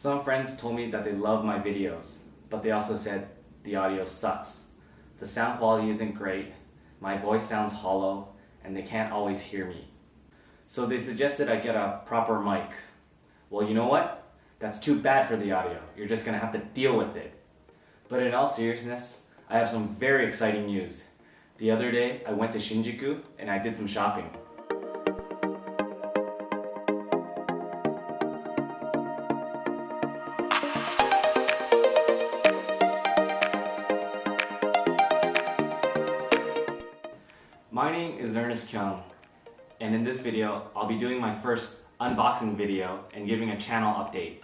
Some friends told me that they love my videos, but they also said the audio sucks. The sound quality isn't great, my voice sounds hollow, and they can't always hear me. So they suggested I get a proper mic. Well, you know what? That's too bad for the audio. You're just gonna have to deal with it. But in all seriousness, I have some very exciting news. The other day, I went to Shinjuku and I did some shopping. My name is Ernest Kyung, and in this video, I'll be doing my first unboxing video and giving a channel update.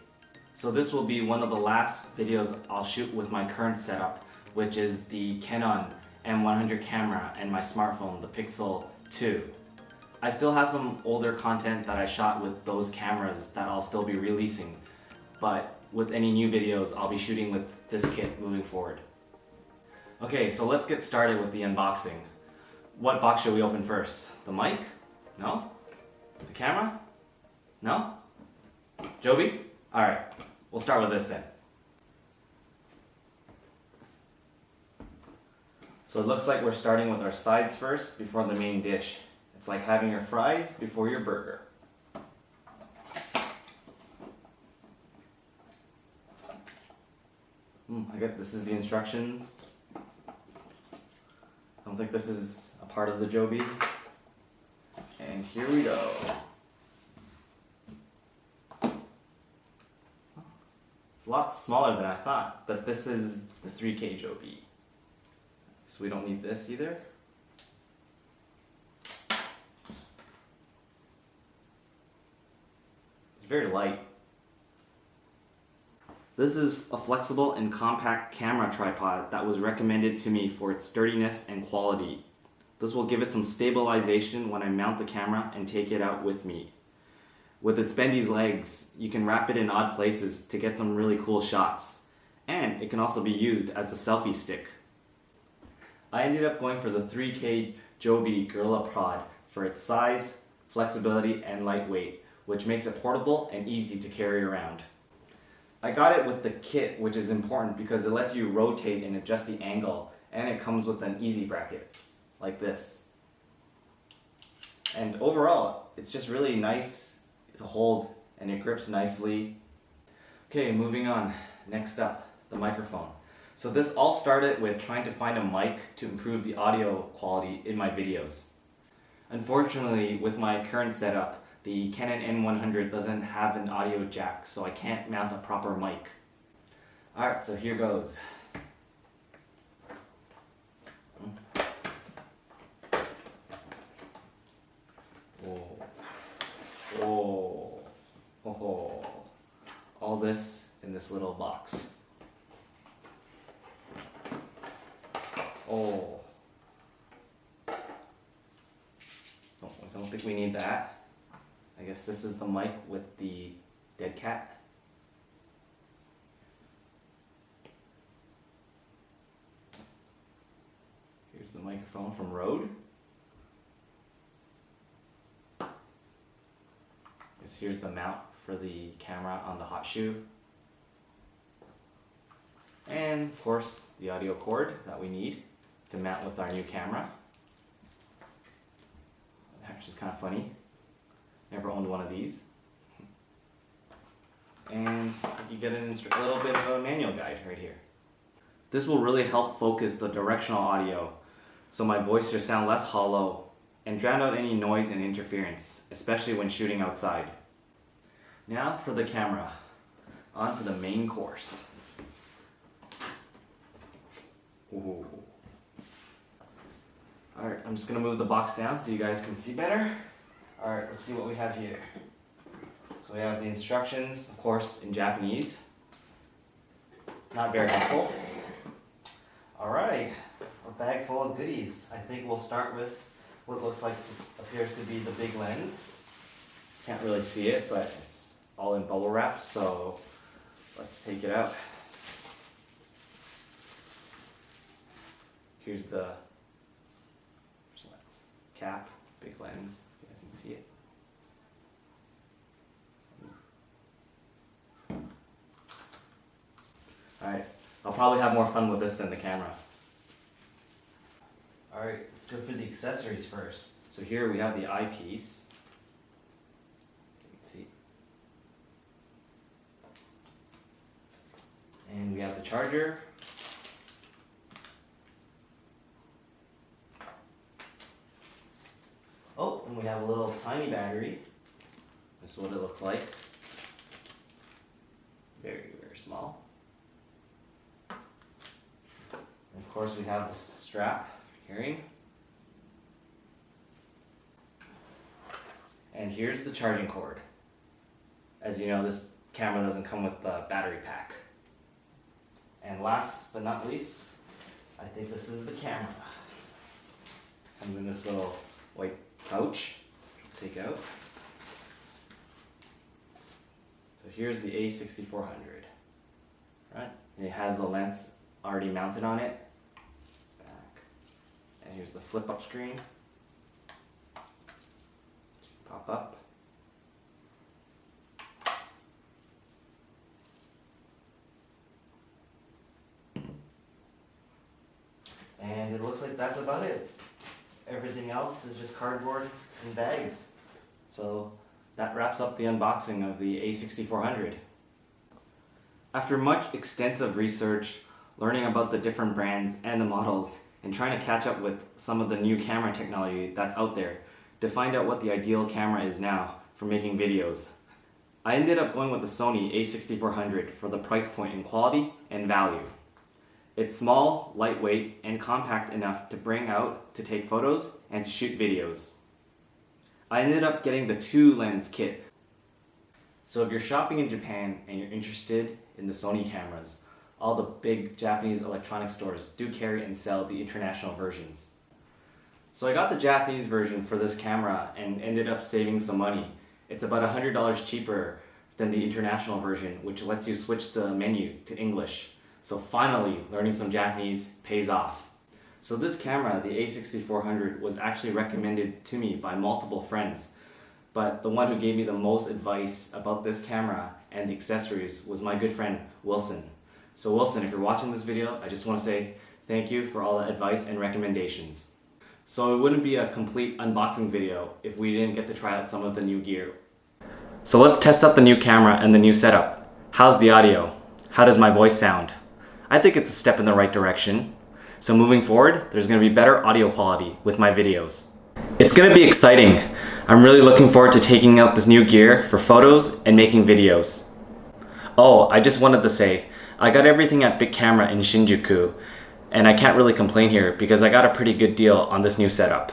So this will be one of the last videos I'll shoot with my current setup, which is the Canon M100 camera and my smartphone, the Pixel 2. I still have some older content that I shot with those cameras that I'll still be releasing, but with any new videos, I'll be shooting with this kit moving forward. Okay, so let's get started with the unboxing. What box should we open first? The mic? No? The camera? No? Joby? Alright, we'll start with this then. So it looks like we're starting with our sides first before the main dish. It's like having your fries before your burger. I guess this is the instructions. I don't think this is a part of the Joby. And here we go. It's a lot smaller than I thought, but this is the 3K Joby. So we don't need this either. It's very light. This is a flexible and compact camera tripod that was recommended to me for its sturdiness and quality. This will give it some stabilization when I mount the camera and take it out with me. With its bendy legs, you can wrap it in odd places to get some really cool shots. And it can also be used as a selfie stick. I ended up going for the 3K Joby Gorilla Pod for its size, flexibility, and lightweight, which makes it portable and easy to carry around. I got it with the kit, which is important because it lets you rotate and adjust the angle, and it comes with an easy bracket, like this. And overall, it's just really nice to hold, and it grips nicely. Okay, moving on. Next up, the microphone. So this all started with trying to find a mic to improve the audio quality in my videos. Unfortunately, with my current setup, the Canon M100 doesn't have an audio jack, so I can't mount a proper mic. Alright, so here goes. Oh. All this in this little box. Oh. I don't think we need that. I guess this is the mic with the dead cat. Here's the microphone from Rode. Here's the mount for the camera on the hot shoe. And of course, the audio cord that we need to mount with our new camera. Which is kind of funny. Never owned one of these. And you get a little bit of a manual guide right here. This will really help focus the directional audio so my voice should sound less hollow and drown out any noise and interference, especially when shooting outside. Now for the camera. On to the main course. Ooh. Alright, I'm just going to move the box down so you guys can see better. Alright, let's see what we have here. So we have the instructions, of course, in Japanese. Not very helpful. Alright, a bag full of goodies. I think we'll start with what looks like appears to be the big lens. Can't really see it, but it's all in bubble wrap, so let's take it out. Here's the cap, big lens, you guys can see it. Alright, I'll probably have more fun with this than the camera. Alright, let's go for the accessories first. So here we have the eyepiece. Let's see. And we have the charger. Oh, and we have a little tiny battery. This is what it looks like. Very, very small. And of course we have the strap for carrying. And here's the charging cord. As you know, this camera doesn't come with the battery pack. And last but not least, I think this is the camera. Comes in this little white pouch. Take out. So here's the A6400. Right? And it has the lens already mounted on it. Back. And here's the flip up screen. Pop up. And it looks like that's about it. Everything else is just cardboard and bags. So that wraps up the unboxing of the A6400. After much extensive research, learning about the different brands and the models, and trying to catch up with some of the new camera technology that's out there to find out what the ideal camera is now for making videos, I ended up going with the Sony A6400 for the price point in quality and value. It's small, lightweight, and compact enough to bring out to take photos and to shoot videos. I ended up getting the 2-lens kit. So if you're shopping in Japan and you're interested in the Sony cameras, all the big Japanese electronic stores do carry and sell the international versions. So I got the Japanese version for this camera and ended up saving some money. It's about $100 cheaper than the international version, which lets you switch the menu to English. So finally, learning some Japanese pays off. So this camera, the A6400, was actually recommended to me by multiple friends. But the one who gave me the most advice about this camera and the accessories was my good friend, Wilson. So Wilson, if you're watching this video, I just want to say thank you for all the advice and recommendations. So it wouldn't be a complete unboxing video if we didn't get to try out some of the new gear. So let's test out the new camera and the new setup. How's the audio? How does my voice sound? I think it's a step in the right direction. So moving forward, there's going to be better audio quality with my videos. It's going to be exciting. I'm really looking forward to taking out this new gear for photos and making videos. Oh, I just wanted to say, I got everything at Big Camera in Shinjuku, and I can't really complain here because I got a pretty good deal on this new setup.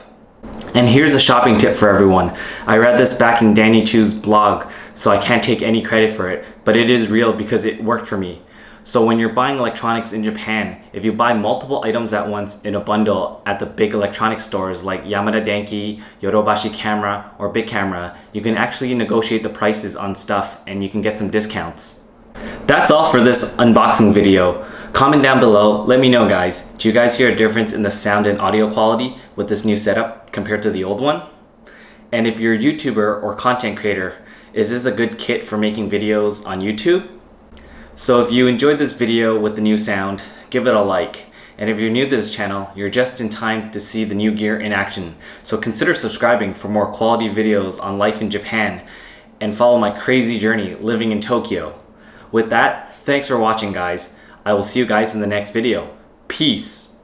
And here's a shopping tip for everyone. I read this back in Danny Choo's blog, so I can't take any credit for it, but it is real because it worked for me. So when you're buying electronics in Japan, if you buy multiple items at once in a bundle at the big electronic stores like Yamada Denki, Yodobashi Camera, or Big Camera, you can actually negotiate the prices on stuff and you can get some discounts. That's all for this unboxing video. Comment down below, let me know guys, do you guys hear a difference in the sound and audio quality with this new setup compared to the old one? And if you're a YouTuber or content creator, is this a good kit for making videos on YouTube? So if you enjoyed this video with the new sound, give it a like. And if you're new to this channel, you're just in time to see the new gear in action. So consider subscribing for more quality videos on life in Japan and follow my crazy journey living in Tokyo. With that, thanks for watching guys. I will see you guys in the next video. Peace.